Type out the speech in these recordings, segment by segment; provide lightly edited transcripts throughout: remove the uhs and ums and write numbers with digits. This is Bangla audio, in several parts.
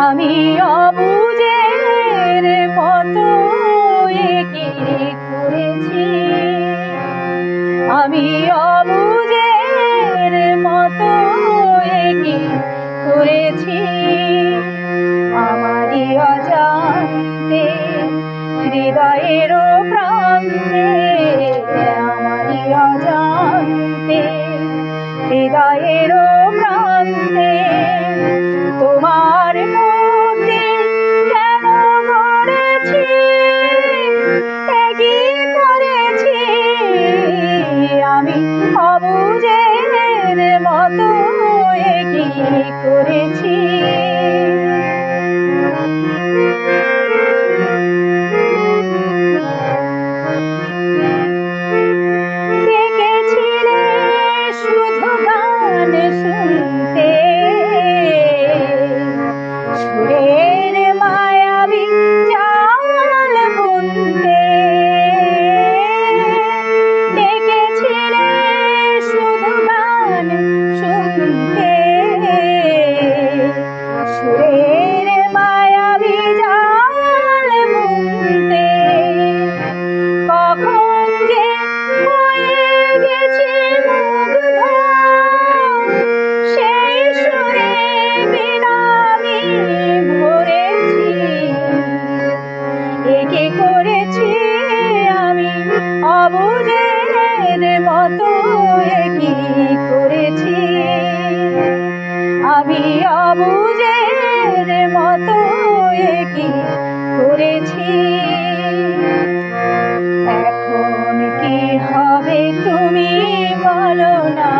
আমি অবুঝের মতো একে করেছি, আমি অবুঝের মতো একে করেছি। আমারই অজান্তে হৃদয়ের প্রান্তে, আমারই অজান্তে হৃদয়ের প্রান্তে তোমার মূর্তি কেন গড়েছি, কি করেছি। আমি অবুঝের মতো কি করেছি। দেখেছিলে শুধু গান শুনতে, সুরের মায়াবী জাল বুনতে। দেখেছিলে শুধু গান শুনতে, সুরের মায়াবী জাল বুনতে। কখন যে হয়ে গেছি মুগ্ধ, সেই সুরে বিনামি ভরেছি। একে করেছি আমি অবুঝের মতো কি করেছি। আমি অবুঝের মতো কি করেছি। এখন কি হবে তুমি বলো না,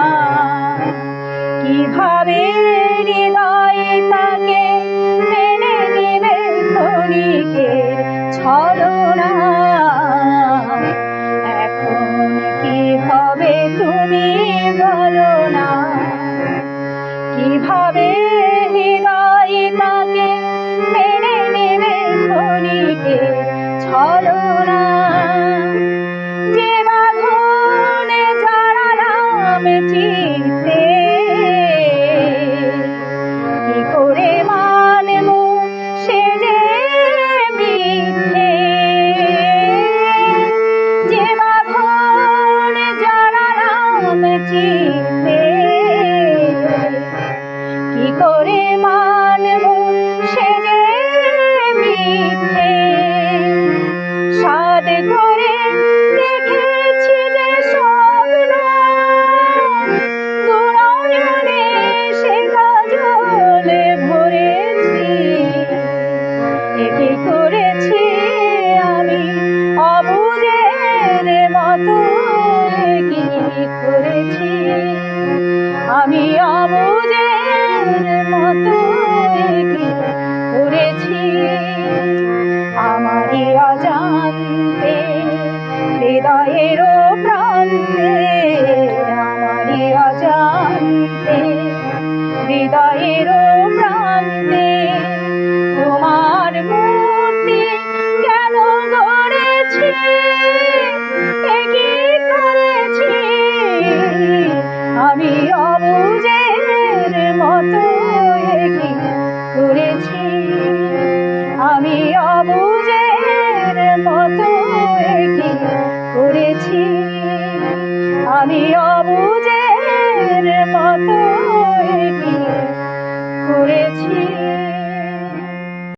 কিভাবে হৃদয়ে তাকে মেনে নেবে ক্ষণিকের ছলনা। এখন কি হবে তুমি বলো না, কিভাবে হৃদয়ে তাকে মেনে নেবে ক্ষণিকের ছলনা। যে বাঁধনে জড়ালাম চিত্তে, কি করে মানব সে যে মিথ্যে। যে বাঁধনে জড়ালাম চিত্তে, কি করে মানব সে যে মিথ্যে। সাধ করে দেখেছি যে স্বপ্ন, দুনয়নে সে কাজল ভরেছি। একে করেছি আমি অবুঝের মতো কি করেছি। আমি অবুঝের মতো কি করেছি। আমারই অজান্তে হৃদয়ের প্রান্তে, আমারই অজান্তে হৃদয়ের প্রান্তে তোমার মূর্তি কেন গড়েছি, কি করেছি। আমি অবুঝের মতো কি করেছি। আমি অবুঝের মতো কি করেছি। আমি অবুঝের মতো কি করেছি।